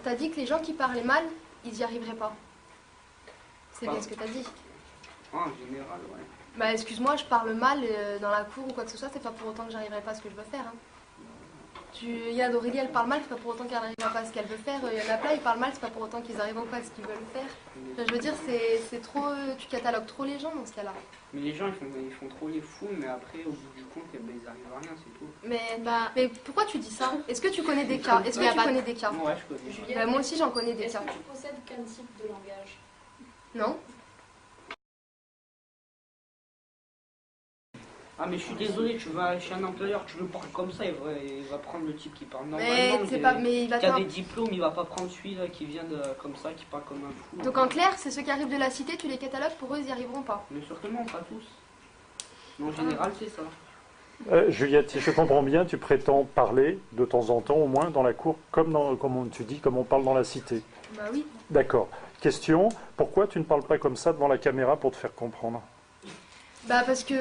T'as dit que les gens qui parlaient mal, ils y arriveraient pas. C'est Ah. bien ce que t'as dit. En général, ouais. Bah excuse-moi, je parle mal dans la cour ou quoi que ce soit, c'est pas pour autant que j'arriverai pas à ce que je veux faire. Hein. Regarde, Aurélie, elle parle mal, c'est pas pour autant qu'elle n'arrivera pas à ce qu'elle veut faire. Il y en a plein, ils parlent mal, c'est pas pour autant qu'ils arriveront pas à ce qu'ils veulent faire. Enfin, je veux dire, c'est trop. Tu catalogues trop les gens dans ce cas-là. Mais les gens, ils font trop les fous, mais après, au bout du compte, eh ben, ils arrivent à rien, c'est tout. Mais pourquoi tu dis ça? Est-ce que tu connais des cas? Est-ce que tu connais des cas? Ouais, je connais. Juliette, Moi aussi, j'en connais des est-ce cas. que tu possèdes quel type de langage? Non? Ah, mais je suis désolé, tu vas chez un employeur, tu le prends comme ça, il va prendre le type qui parle Mais normalement. c'est pas. Mais il va qui a te- des diplômes, il va pas prendre celui-là qui vient comme ça, qui parle comme un fou. Donc en clair, c'est ceux qui arrivent de la cité, tu les catalogues, pour eux, ils y arriveront pas. Mais certainement, pas tous. Mais en général, c'est ça. Juliette, si je comprends bien, tu prétends parler de temps en temps, au moins dans la cour, comme tu dis, comme on parle dans la cité. Bah oui. D'accord. Question, pourquoi tu ne parles pas comme ça devant la caméra pour te faire comprendre? Bah parce qu'il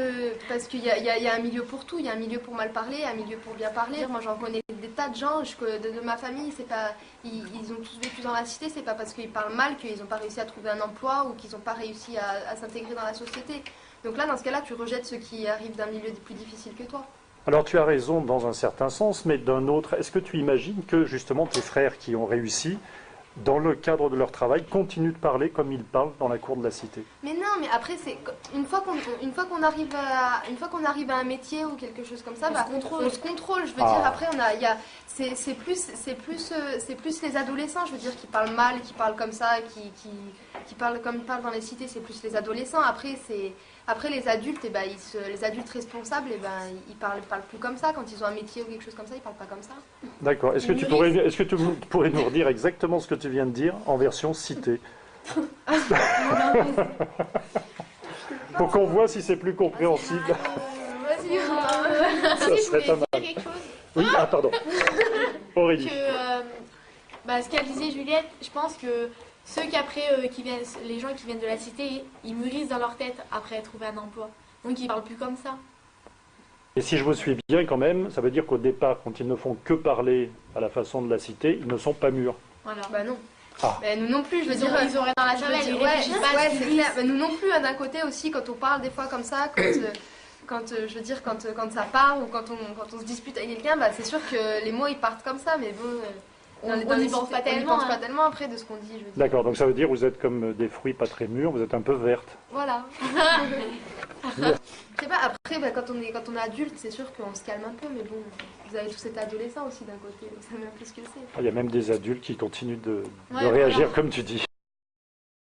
y a un milieu pour tout, il y a un milieu pour mal parler, un milieu pour bien parler. Moi j'en connais des tas de gens de ma famille, c'est pas ils ont tous vécu dans la cité, c'est pas parce qu'ils parlent mal qu'ils n'ont pas réussi à trouver un emploi ou qu'ils n'ont pas réussi à s'intégrer dans la société. Donc là dans ce cas-là tu rejettes ceux qui arrivent d'un milieu plus difficile que toi. Alors tu as raison dans un certain sens, mais d'un autre, est-ce que tu imagines que justement tes frères qui ont réussi, dans le cadre de leur travail, continuent de parler comme ils parlent dans la cour de la cité? Mais non, mais après c'est une fois qu'on arrive à un métier ou quelque chose comme ça, on se contrôle. Je veux dire après c'est plus les adolescents, je veux dire qui parlent mal, qui parlent comme ça, qui parlent comme ils parlent dans les cités, c'est plus les adolescents. Après les adultes les adultes responsables ils parlent plus comme ça quand ils ont un métier ou quelque chose comme ça, ils parlent pas comme ça. D'accord. Est-ce que tu pourrais nous redire exactement ce que tu viens de dire en version citée? Pour qu'on voit si c'est plus compréhensible. Vas-y. Ça serait pas mal. Quelque chose Oui, pardon. Aurélie. Ce qu'a disait Juliette, je pense que ceux les gens qui viennent de la cité, ils mûrissent dans leur tête après trouver un emploi. Donc ils parlent plus comme ça. Et si je vous suis bien quand même, ça veut dire qu'au départ, quand ils ne font que parler à la façon de la cité, ils ne sont pas mûrs. Voilà. Bah non. Ah. Bah, nous non plus, je veux dire. Ils auraient dans la tête, ils réfléchissent pas à ce c'est qu'ils clair. disent. Bah, nous non plus, hein, d'un côté aussi, quand on parle des fois comme ça, quand ça part ou quand on se dispute avec quelqu'un, bah, c'est sûr que les mots ils partent comme ça, mais bon. On n'y pense pas tellement. On n'y pense pas tellement après de ce qu'on dit, je veux dire. D'accord, donc ça veut dire que vous êtes comme des fruits pas très mûrs, vous êtes un peu vertes. Voilà. Je sais pas, après, quand on est adulte, c'est sûr qu'on se calme un peu, mais bon, vous avez tous été adolescents aussi d'un côté, vous savez un peu ce que c'est. Il y a même des adultes qui continuent de Ouais, réagir voilà. comme tu dis.